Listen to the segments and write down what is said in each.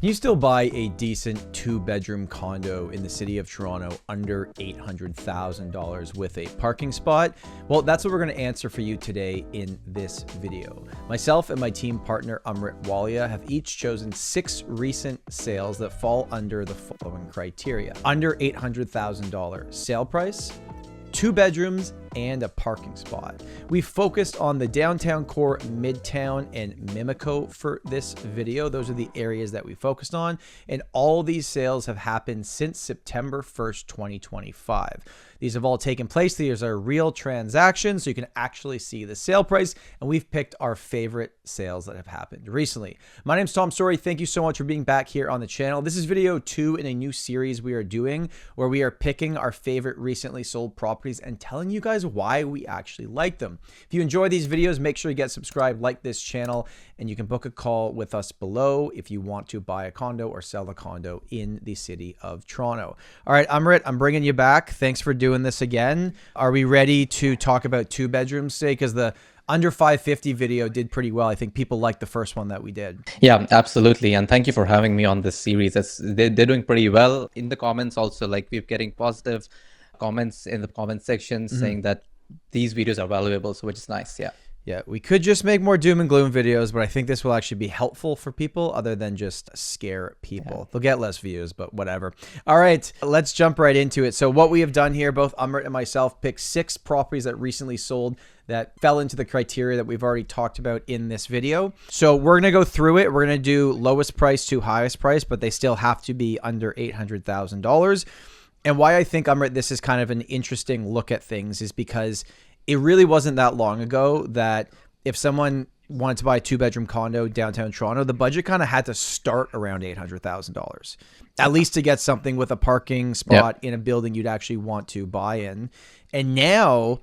Can you still buy a decent 2-bedroom condo in the city of Toronto under $800,000 with a parking spot? Well, that's what we're going to answer for you today in this video. Myself and my team partner Amrit Walia have each chosen 6 recent sales that fall under the following criteria: under $800,000 sale price, 2 bedrooms, and a parking spot. We focused on the downtown core, Midtown, and Mimico for this video. Those are the areas that we focused on, and all these sales have happened since September 1st, 2025. These have all taken place. These are real transactions, so you can actually see the sale price, and we've picked our favorite sales that have happened recently. My name's Tom Storey. Thank you so much for being back here on the channel. This is video 2 in a new series we are doing where we are picking our favorite recently sold properties and telling you guys why we actually like them. If you enjoy these videos, make sure you get subscribed, like this channel, and you can book a call with us below if you want to buy a condo or sell a condo in the city of Toronto. All right, Amrit, I'm bringing you back. Thanks for doing this again. Are we ready to talk about 2 bedrooms today? Because the under 550 video did pretty well. I think people liked the first one that we did. Yeah, absolutely. And thank you for having me on this series. They're doing pretty well. In the comments also, like, we're getting positive comments in the comment section saying that these videos are valuable, so which is nice. Yeah, we could just make more doom and gloom videos, but I think this will actually be helpful for people other than just scare people. They'll get less views, but whatever. All right, let's jump right into it. So what we have done here, both Amrit and myself picked 6 properties that recently sold that fell into the criteria that we've already talked about in this video. So we're going to go through it. We're going to do lowest price to highest price, but they still have to be under $800,000. And why I think, Amrit, this is kind of an interesting look at things is because it really wasn't that long ago that if someone wanted to buy a 2-bedroom condo downtown Toronto, the budget kind of had to start around $800,000, at least to get something with a parking spot in a building you'd actually want to buy in. And now,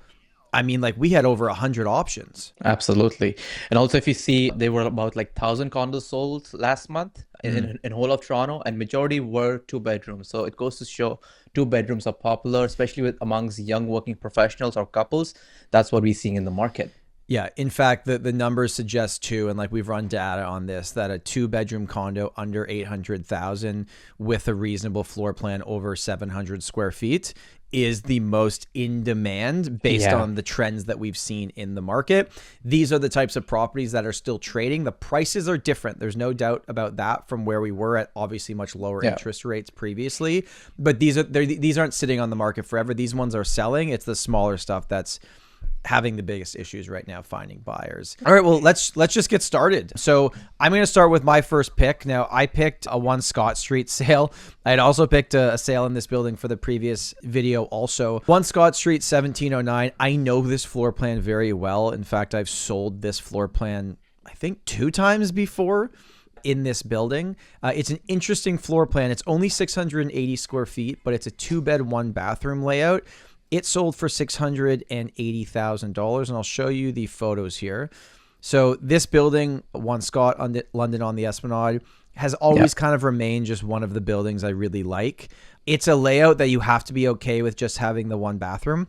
I mean, like, we had over 100 options. Absolutely. And also, if you see, there were about like 1,000 condos sold last month in whole of Toronto, and majority were 2 bedrooms. So it goes to show 2 bedrooms are popular, especially with amongst young working professionals or couples. That's what we're seeing in the market. Yeah, in fact, the numbers suggest too, and like we've run data on this, that a 2-bedroom condo under 800,000 with a reasonable floor plan over 700 square feet is the most in demand based on the trends that we've seen in the market. These are the types of properties that are still trading. The prices are different. There's no doubt about that from where we were at obviously much lower interest rates previously. But these aren't sitting on the market forever. These ones are selling. It's the smaller stuff that's having the biggest issues right now finding buyers. All right, well, let's just get started. So I'm going to start with my first pick. Now, I picked a 1 Scott Street sale. I had also picked a sale in this building for the previous video also. 1 Scott Street, 1709. I know this floor plan very well. In fact, I've sold this floor plan, I think, 2 times before in this building. It's an interesting floor plan. It's only 680 square feet, but it's a 2-bed, 1-bathroom layout. It sold for $680,000, and I'll show you the photos here. So this building, 1 Scott on London on the Esplanade, has always kind of remained just one of the buildings I really like. It's a layout that you have to be okay with just having the 1 bathroom.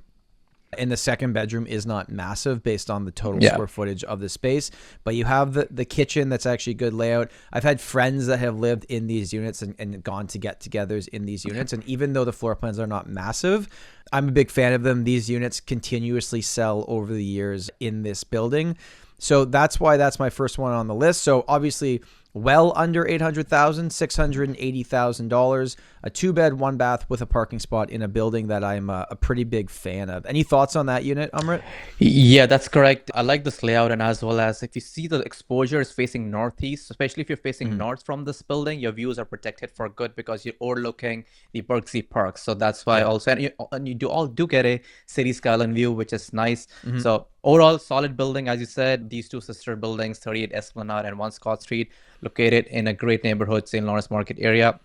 And the 2nd bedroom is not massive based on the total square footage of the space, but you have the kitchen that's actually good layout. I've had friends that have lived in these units and gone to get-togethers in these units. And even though the floor plans are not massive, I'm a big fan of them. These units continuously sell over the years in this building. So that's why that's my first one on the list. So obviously well under $800,000, $680,000, a 2-bed, 1-bath with a parking spot in a building that I'm a pretty big fan of. Any thoughts on that unit, Amrit? Yeah, that's correct. I like this layout, and as well as if you see the exposure is facing northeast, especially if you're facing north from this building, your views are protected for good because you're overlooking the Berksey Park. So that's why also, and you all do get a city skyline view, which is nice. So overall, solid building, as you said. These 2 sister buildings, 38 Esplanade and 1 Scott Street, located in a great neighborhood, St. Lawrence Market area.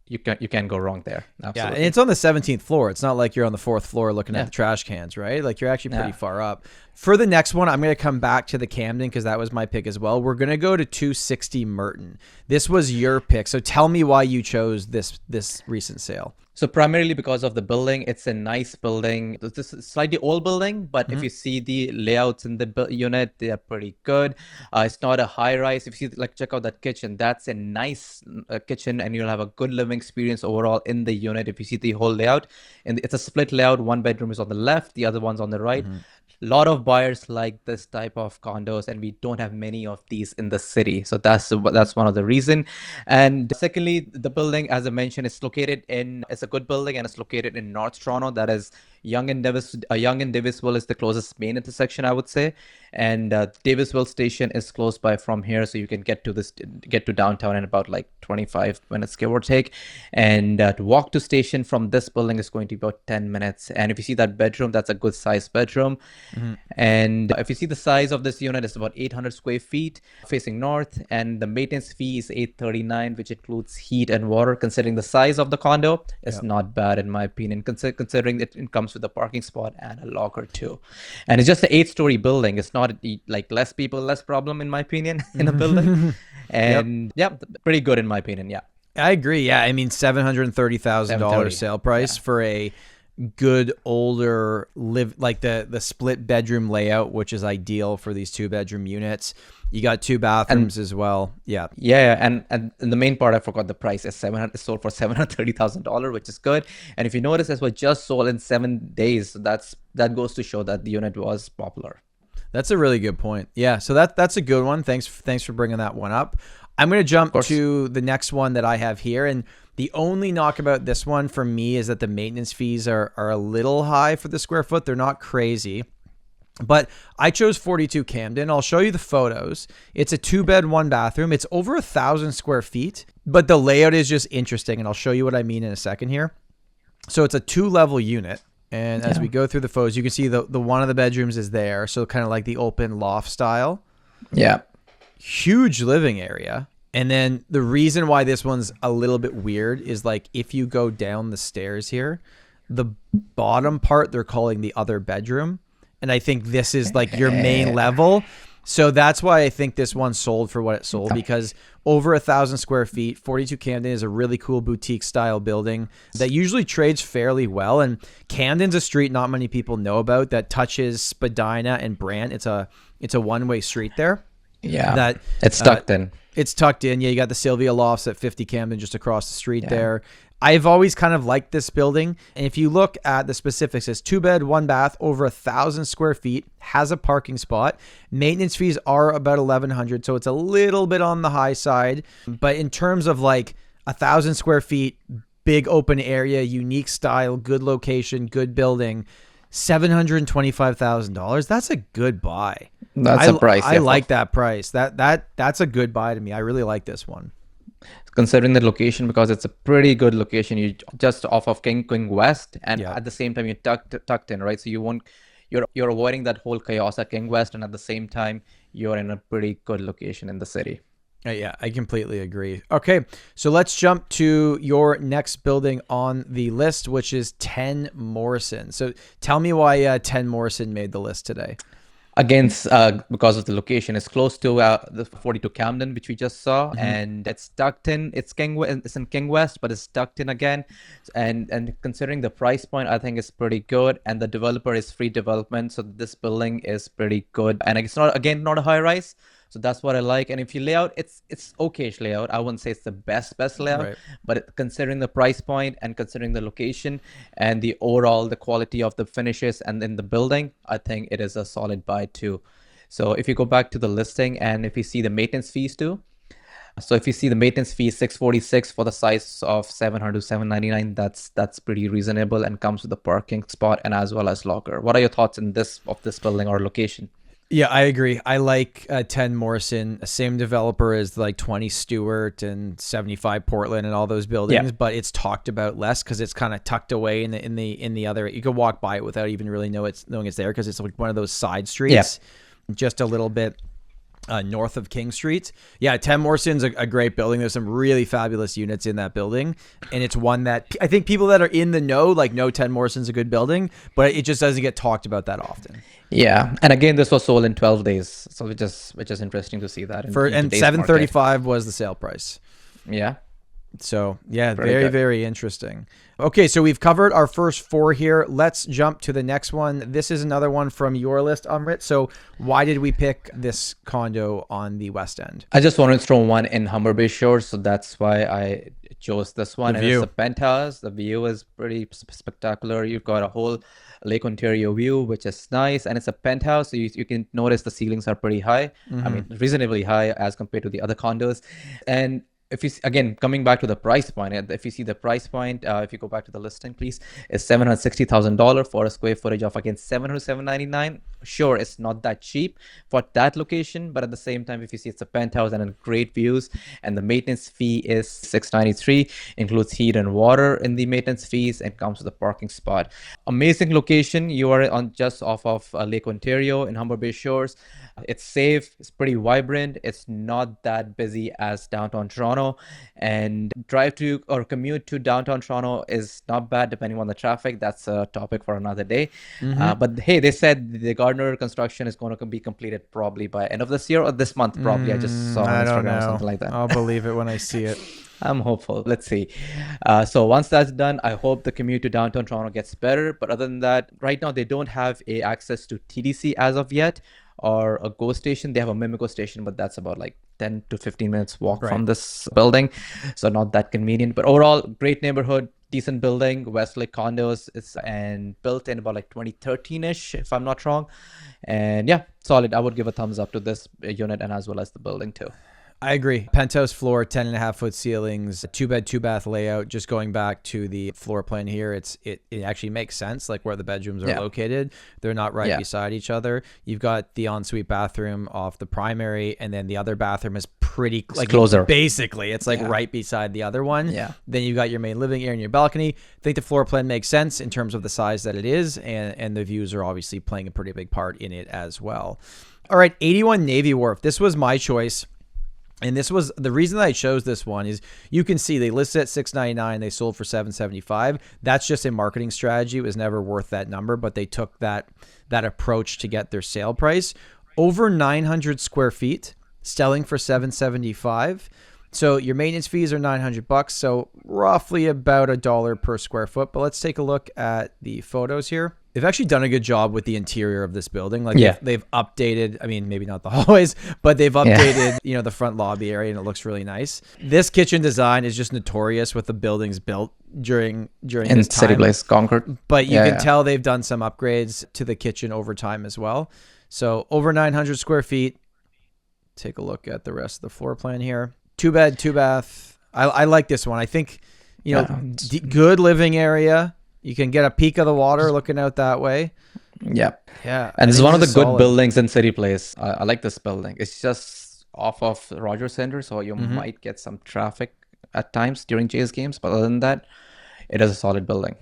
You can't go wrong there. Absolutely. Yeah, and it's on the 17th floor. It's not like you're on the 4th floor looking at the trash cans, right? Like, you're actually pretty far up. For the next one, I'm going to come back to the Camden because that was my pick as well. We're going to go to 260 Merton. This was your pick. So tell me why you chose this recent sale. So primarily because of the building, it's a nice building. This is a slightly old building, but if you see the layouts in the unit, they are pretty good. It's not a high rise. If you see, like, check out that kitchen, that's a nice kitchen, and you'll have a good living experience overall in the unit. If you see the whole layout, and it's a split layout. One bedroom is on the left, the other one's on the right. A lot of buyers like this type of condos, and we don't have many of these in the city. So that's one of the reason. And secondly, the building, as I mentioned, it's a good building, and it's located in North Toronto. That is Yonge and Davisville is the closest main intersection, I would say. And Davisville station is close by from here, so you can get to downtown in about like 25 minutes, give or take. And to walk to station from this building is going to be about 10 minutes. And if you see that bedroom, that's a good sized bedroom. And if you see the size of this unit, it's about 800 square feet facing north, and the maintenance fee is $839, which includes heat and water. Considering the size of the condo, it's not bad in my opinion, considering it comes with a parking spot and a locker too. And it's just an 8-story building. It's not like less people, less problem in my opinion in a building. And pretty good in my opinion. Yeah, I agree. Yeah, I mean, $730,000 sale price for a good older like the split bedroom layout, which is ideal for these 2-bedroom units. You got 2 bathrooms as well. Yeah. And the main part, I forgot the price. It's sold for $730,000, which is good. And if you notice, it was just sold in 7 days. So that goes to show that the unit was popular. That's a really good point. Yeah. So that's a good one. Thanks for bringing that one up. I'm going to jump to the next one that I have here. And the only knock about this one for me is that the maintenance fees are a little high for the square foot. They're not crazy. But I chose 42 Camden. I'll show you the photos. It's a 2-bed, 1-bathroom. It's over 1,000 square feet, but the layout is just interesting. And I'll show you what I mean in a second here. So it's a 2-level unit. And as we go through the photos, you can see the one of the bedrooms is there. So kind of like the open loft style. Yeah. Huge living area. And then the reason why this one's a little bit weird is, like, if you go down the stairs here, the bottom part they're calling the other bedroom. And I think this is like your main level. So that's why I think this one sold for what it sold, because over 1,000 square feet, 42 Camden is a really cool boutique style building that usually trades fairly well. And Camden's a street not many people know about that touches Spadina and Brant. It's a one-way street there. Yeah, that it's tucked in. It's tucked in. Yeah, you got the Sylvia Lofts at 50 Camden just across the street there. I've always kind of liked this building. And if you look at the specifics, it's 2-bed, 1-bath, over 1,000 square feet, has a parking spot. Maintenance fees are about $1,100, so it's a little bit on the high side. But in terms of like 1,000 square feet, big open area, unique style, good location, good building, $725,000. That's a good buy. That's a price. I like that price. That's a good buy to me. I really like this one. Considering the location, because it's a pretty good location. You just off of King West, and at the same time you're tucked in, right? So you're avoiding that whole chaos at King West, and at the same time you're in a pretty good location in the city. Yeah, I completely agree. Okay, so let's jump to your next building on the list, which is 10 Morrison. So tell me why 10 Morrison made the list today. Again, because of the location, it's close to the 42 Camden, which we just saw, and it's tucked in. It's in King West, but it's tucked in again. And considering the price point, I think it's pretty good. And the developer is free development, so this building is pretty good. And it's not a high rise. So that's what I like. And if you lay out, it's okay-ish layout. I wouldn't say it's the best layout, right. But considering the price point and considering the location and the quality of the finishes and in the building, I think it is a solid buy too. So if you go back to the listing and if you see the maintenance fees too, so if you see the maintenance fee is $646 for the size of 700 to 799, that's pretty reasonable and comes with a parking spot and as well as locker. What are your thoughts on this building or location? Yeah, I agree. I like 10 Morrison, same developer as like 20 Stewart and 75 Portland and all those buildings, but it's talked about less because it's kind of tucked away in the other. You could walk by it without even really knowing it's there because it's like one of those side streets, just a little bit north of King Street. Yeah, 10 Morrison's a great building. There's some really fabulous units in that building. And it's one that I think people that are in the know, like know 10 Morrison's a good building, but it just doesn't get talked about that often. Yeah. And again, this was sold in 12 days. So which is interesting to see that. And 735 was the sale price. Yeah. So yeah, very, very interesting. Okay, so we've covered our first 4 here. Let's jump to the next one. This is another one from your list, Amrit. So why did we pick this condo on the West End? I just wanted to throw one in Humber Bay Shores, so that's why I chose this one. And it's a penthouse. The view is pretty spectacular. You've got a whole Lake Ontario view, which is nice, and it's a penthouse. So you can notice the ceilings are pretty high. I mean, reasonably high as compared to the other condos. And if you again coming back to the price point, if you see the price point, if you go back to the listing, please, is $760,000 for a square footage of again $799. Sure, it's not that cheap for that location, but at the same time, if you see it's a penthouse and great views, and the maintenance fee is $693, includes heat and water in the maintenance fees, and comes with a parking spot. Amazing location. You are on just off of Lake Ontario in Humber Bay Shores. It's safe, it's pretty vibrant, it's not that busy as downtown Toronto, and drive to or commute to downtown Toronto is not bad depending on the traffic. That's a topic for another day. But hey, they said the Gardner construction is going to be completed probably by end of this year or this month probably. I just saw on Instagram or something like that. I'll believe it when I see it. I'm hopeful. Let's see. So once that's done, I hope the commute to downtown Toronto gets better. But other than that, right now they don't have access to TDC as of yet, or a GO station. They have a Mimico station, but that's about like 10 to 15 minutes walk from this building. So not that convenient. But overall, great neighborhood, decent building, Westlake Condos. And built in about like 2013-ish, if I'm not wrong. And yeah, solid. I would give a thumbs up to this unit and as well as the building too. I agree. Penthouse floor, 10.5-foot ceilings, 2-bed, 2-bath layout. Just going back to the floor plan here, it actually makes sense, like where the bedrooms are located. They're not right beside each other. You've got the ensuite bathroom off the primary, and then the other bathroom is pretty like closer. Basically, it's like right beside the other one. Yeah. Then you've got your main living area and your balcony. I think the floor plan makes sense in terms of the size that it is, and the views are obviously playing a pretty big part in it as well. All right, 81 Navy Wharf. This was my choice. And this was the reason that I chose this one is you can see they listed at $699, they sold for $775. That's just a marketing strategy. It was never worth that number, but they took that approach to get their sale price. Over 900 square feet, selling for $775. So your maintenance fees are $900, so roughly about $1 per square foot. But let's take a look at the photos here. They've actually done a good job with the interior of this building. Like they've updated, I mean, maybe not the hallways, but they've updated, the front lobby area, and it looks really nice. This kitchen design is just notorious with the buildings built during this time. City Place, Concord. But you can tell they've done some upgrades to the kitchen over time as well. So over 900 square feet. Take a look at the rest of the floor plan here. 2-bed, 2-bath. I like this one. I think, good living area. You can get a peek of the water looking out that way. Yeah. And it's one of the good buildings in City Place. I like this building. It's just off of Rogers Center, so you might get some traffic at times during Jays games. But other than that, it is a solid building.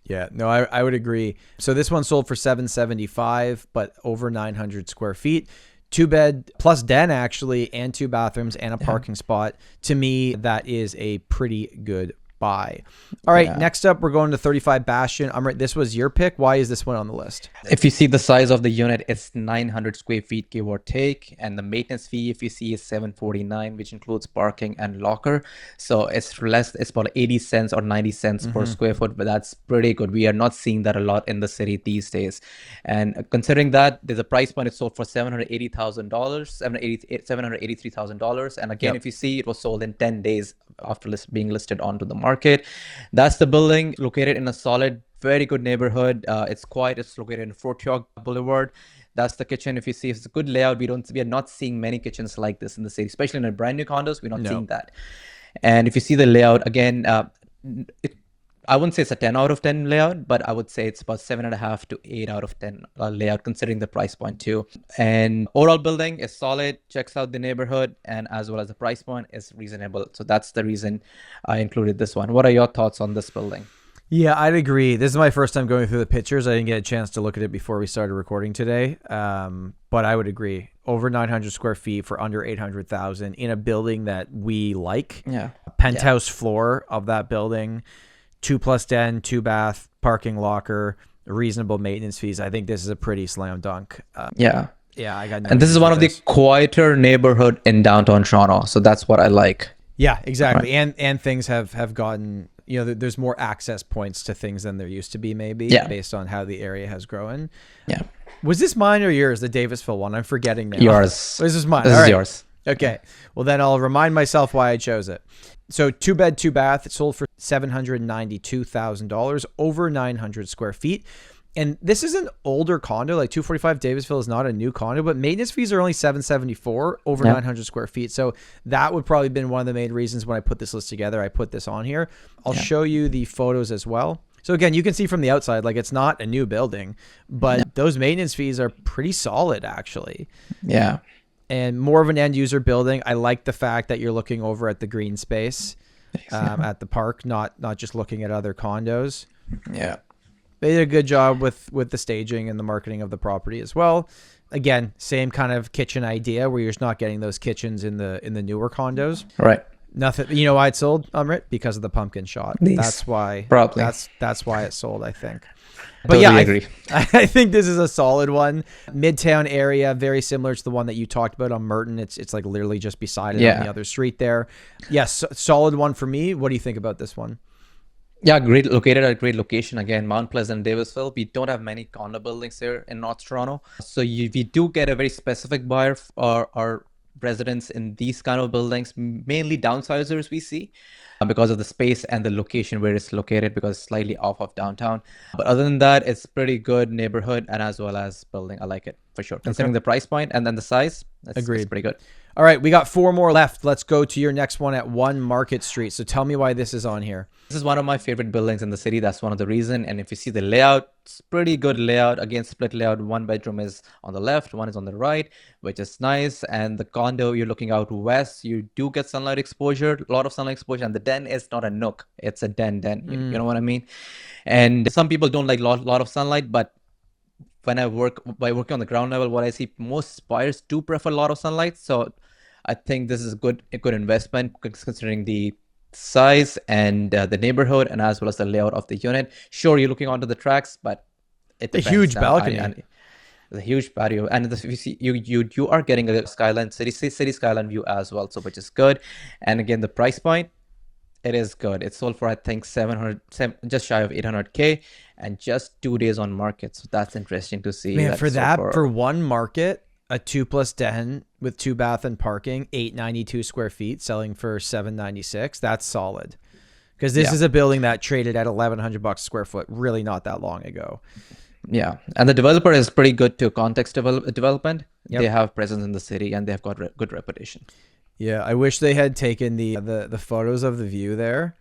Yeah, no, I would agree. So this one sold for $775, but over 900 square feet. 2-bed plus den actually, and 2 bathrooms and a parking spot. To me, that is a pretty good buy. All right, next up, we're going to 35 Bastion. Amrit, this was your pick. Why is this one on the list? If you see the size of the unit, it's 900 square feet, give or take. And the maintenance fee, if you see, is $749, which includes parking and locker. So it's less, it's about 80 cents or 90 cents per square foot, but that's pretty good. We are not seeing that a lot in the city these days. And considering that, there's a price point, it's sold for $783,000. And again, if you see, it was sold in 10 days after being listed onto the market. That's the building, located in a solid, very good neighborhood. It's quiet. It's located in Fort York Boulevard. That's the kitchen. If you see, it's a good layout. We are not seeing many kitchens like this in the city, especially in a brand new condos. We're not seeing that. And if you see the layout again, I wouldn't say it's a 10 out of 10 layout, but I would say it's about 7.5 to 8 out of 10 layout, considering the price point too. And overall building is solid, checks out the neighborhood, and as well as the price point is reasonable. So that's the reason I included this one. What are your thoughts on this building? Yeah, I'd agree. This is my first time going through the pictures. I didn't get a chance to look at it before we started recording today. But I would agree. Over 900 square feet for under 800,000 in a building that we like. Yeah. Penthouse floor of that building, 2+ den, 2-bath, parking locker, reasonable maintenance fees. I think this is a pretty slam dunk. Yeah. Yeah, I got no And this is issues one with of the this. quieter neighborhood in downtown Toronto. So that's what I like. Yeah, exactly. And things have gotten, there's more access points to things than there used to be, maybe, based on how the area has grown. Yeah. Was this mine or yours, the Davisville one? I'm forgetting now. Yours. This is mine. This All is right. yours. Okay. Well, then I'll remind myself why I chose it. So 2-bed, 2-bath. It sold for $792,000, over 900 square feet. And this is an older condo, like 245 Davisville is not a new condo, but maintenance fees are only $774 over 900 square feet. So that would probably have been one of the main reasons when I put this list together, I put this on here. I'll show you the photos as well. So again, you can see from the outside, like it's not a new building, but those maintenance fees are pretty solid actually. Yeah. And more of an end user building. I like the fact that you're looking over at the green space at the park, not just looking at other condos. Yeah. They did a good job with the staging and the marketing of the property as well. Again, same kind of kitchen idea where you're just not getting those kitchens in the newer condos. Right. Nothing. You know why it sold, Amrit? Because of the pumpkin shot. That's why. Probably. That's why it sold, I think. But Totally agree. I think this is a solid one. Midtown area, very similar to the one that you talked about on Merton. It's like literally just beside it on the other street there. Yes, solid one for me. What do you think about this one? Yeah, great, located at a great location. Again, Mount Pleasant, Davisville. We don't have many condo buildings here in North Toronto. So we do get a very specific buyer or residents in these kind of buildings, mainly downsizers we see because of the space and the location where it's located, because it's slightly off of downtown. But other than that, it's pretty good neighborhood and as well as building. I like it for sure. Considering the price point and then the size, it's pretty good. All right, we got 4 more left. Let's go to your next one at 1 Market Street. So tell me why this is on here. This is one of my favorite buildings in the city. That's one of the reason. And if you see the layout, it's pretty good layout. Again, split layout. 1 bedroom is on the left, 1 is on the right, which is nice. And the condo, you're looking out west. You do get sunlight exposure, a lot of sunlight exposure. And the den is not a nook. It's a den. You know what I mean? And some people don't like lot of sunlight, but when I by working on the ground level, what I see, most buyers do prefer a lot of sunlight. So I think this is a good investment considering the size and the neighborhood and as well as the layout of the unit. Sure, you're looking onto the tracks, but it's a huge balcony. The huge patio, and if you see, you are getting a city skyline view as well, so which is good. And again, the price point, it is good. It sold for I think 700, just shy of 800K, and just 2 days on market. So that's interesting to see. Man, for 1 market, a 2+ den with 2-bath and parking, 892 square feet, selling for 796. That's solid. Because this is a building that traded at $1,100 a square foot, really not that long ago. Yeah, and the developer is pretty good to context development. They have presence in the city and they've got good reputation. Yeah, I wish they had taken the photos of the view there.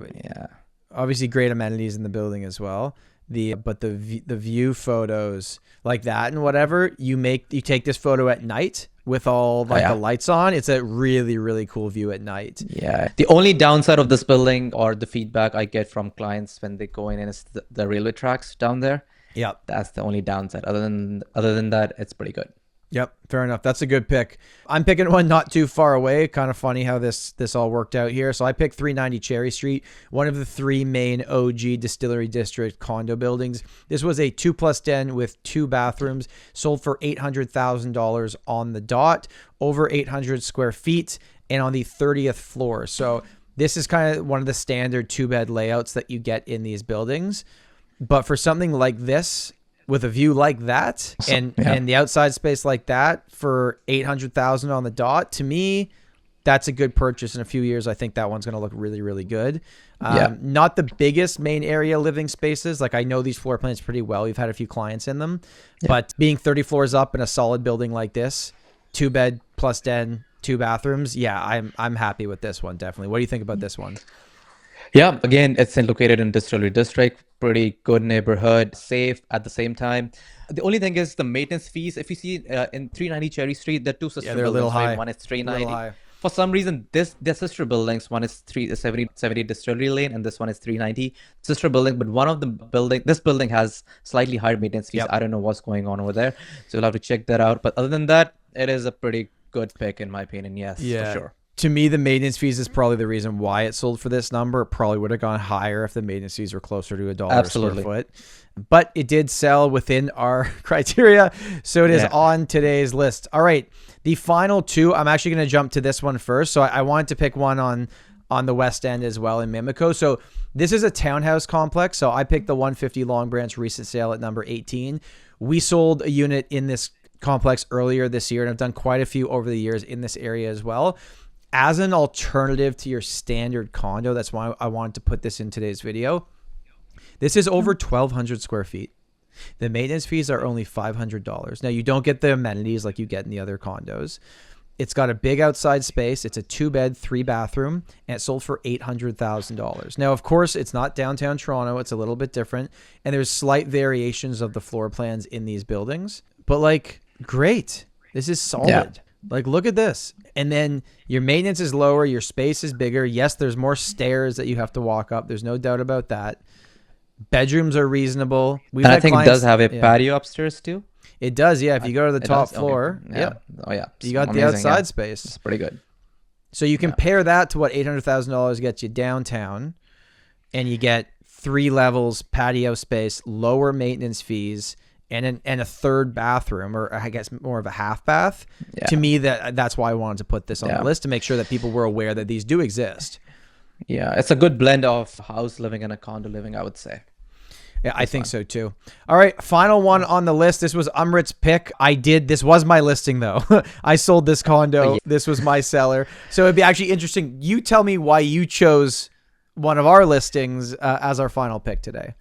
Yeah, obviously great amenities in the building as well. But the view photos like that and whatever, you take this photo at night with all the lights on. It's a really, really cool view at night. Yeah. The only downside of this building, or the feedback I get from clients when they go in, is the railway tracks down there. Yeah, that's the only downside. Other than that, it's pretty good. Yep, fair enough. That's a good pick. I'm picking one not too far away. Kind of funny how this all worked out here. So I picked 390 Cherry Street, one of the 3 main OG Distillery District condo buildings. This was a 2+ den with 2 bathrooms, sold for $800,000 on the dot, over 800 square feet, and on the 30th floor. So this is kind of one of the standard 2-bed layouts that you get in these buildings. But for something like this, with a view like that and the outside space like that for $800,000 on the dot, to me, that's a good purchase. In a few years, I think that one's going to look really, really good. Not the biggest main area living spaces. Like, I know these floor plans pretty well. We've had a few clients in them, but being 30 floors up in a solid building like this, 2-bed plus den, 2 bathrooms. Yeah, I'm happy with this one. Definitely. What do you think about this one? Yeah, again, it's located in Distillery District, pretty good neighborhood, safe at the same time. The only thing is the maintenance fees. If you see in 390 Cherry Street, the 2 sister they're a little high. One is 390. For some reason, they're sister buildings. One is 370 Distillery Lane, and this one is 390 sister building. But one of the this building has slightly higher maintenance fees. Yep. I don't know what's going on over there, so you'll have to check that out. But other than that, it is a pretty good pick in my opinion. Yes, for sure. To me, the maintenance fees is probably the reason why it sold for this number. It probably would have gone higher if the maintenance fees were closer to $1 a square foot. But it did sell within our criteria, so it is on today's list. All right, the final two, I'm actually going to jump to this one first. So I wanted to pick one on the West End as well in Mimico. So this is a townhouse complex. So I picked the 150 Long Branch recent sale at number 18. We sold a unit in this complex earlier this year, and I've done quite a few over the years in this area as well. As an alternative to your standard condo, that's why I wanted to put this in today's video. This is over 1,200 square feet. The maintenance fees are only $500. Now, you don't get the amenities like you get in the other condos. It's got a big outside space. It's a 2-bed, 3-bathroom, and it sold for $800,000. Now, of course, it's not downtown Toronto. It's a little bit different, and there's slight variations of the floor plans in these buildings. But, like, great. This is solid. Yeah. Like, look at this. And then your maintenance is lower. Your space is bigger. Yes, there's more stairs that you have to walk up. There's no doubt about that. Bedrooms are reasonable. And I think it does have a patio upstairs too. It does, yeah. If you go to the top floor, Oh, yeah. You got the outside space. It's pretty good. So you compare that to what $800,000 gets you downtown, and you get 3 levels, patio space, lower maintenance fees, and a third bathroom, or I guess more of a half bath. Yeah. To me, that's why I wanted to put this on the list, to make sure that people were aware that these do exist. Yeah, it's a good blend of house living and a condo living, I would say. Yeah, I think so too. All right, final one on the list. This was Umrit's pick. This was my listing though. I sold this condo. This was my seller. So it'd be actually interesting. You tell me why you chose one of our listings as our final pick today.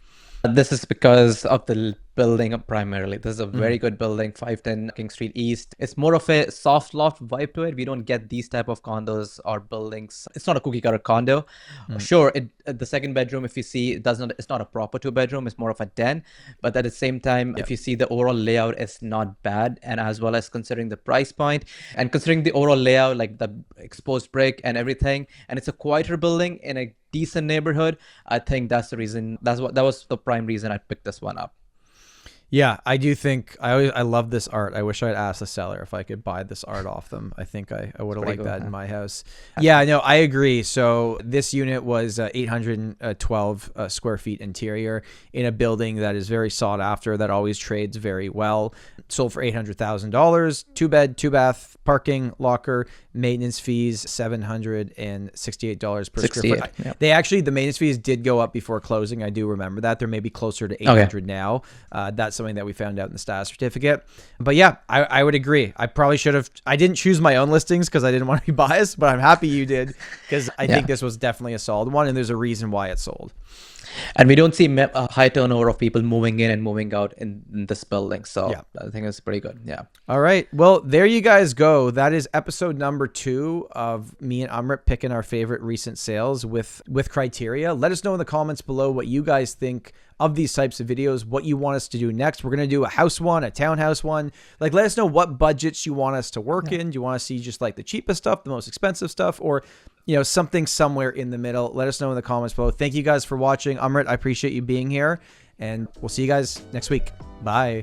This is because of the building primarily. This is a very good building, 510 King Street East. It's more of a soft loft vibe to it. We don't get these type of condos or buildings. It's not a cookie cutter condo. Sure, the second bedroom, if you see, it's not a proper 2-bedroom. It's more of a den. But at the same time, if you see, the overall layout is not bad. And as well as considering the price point and considering the overall layout, like the exposed brick and everything, and it's a quieter building in a decent neighborhood, I think that's the reason. That was the prime reason I picked this one up. Yeah, I do think I love this art. I wish I'd asked the seller if I could buy this art off them. I think I would have liked that in my house. Yeah, no, I agree. So this unit was 812 square feet interior in a building that is very sought after, that always trades very well. Sold for $800,000, 2-bed, 2-bath, parking, locker, maintenance fees, $768 per square foot. Yep. The maintenance fees did go up before closing. I do remember that. They're maybe closer to $800 now. That's something that we found out in the status certificate. But yeah, I would agree. I probably should have. I didn't choose my own listings because I didn't want to be biased, but I'm happy you did, because I think this was definitely a solid one, and there's a reason why it sold. And we don't see a high turnover of people moving in and moving out in this building. So I think it's pretty good. Yeah. All right. Well, there you guys go. That is episode number 2 of me and Umrit picking our favorite recent sales with criteria. Let us know in the comments below what you guys think of these types of videos, what you want us to do next. We're going to do a house one, a townhouse one. Like, let us know what budgets you want us to work in. Do you want to see just like the cheapest stuff, the most expensive stuff, or something somewhere in the middle? Let us know in the comments below. Thank you guys for watching. Umrit, I appreciate you being here, and we'll see you guys next week. Bye.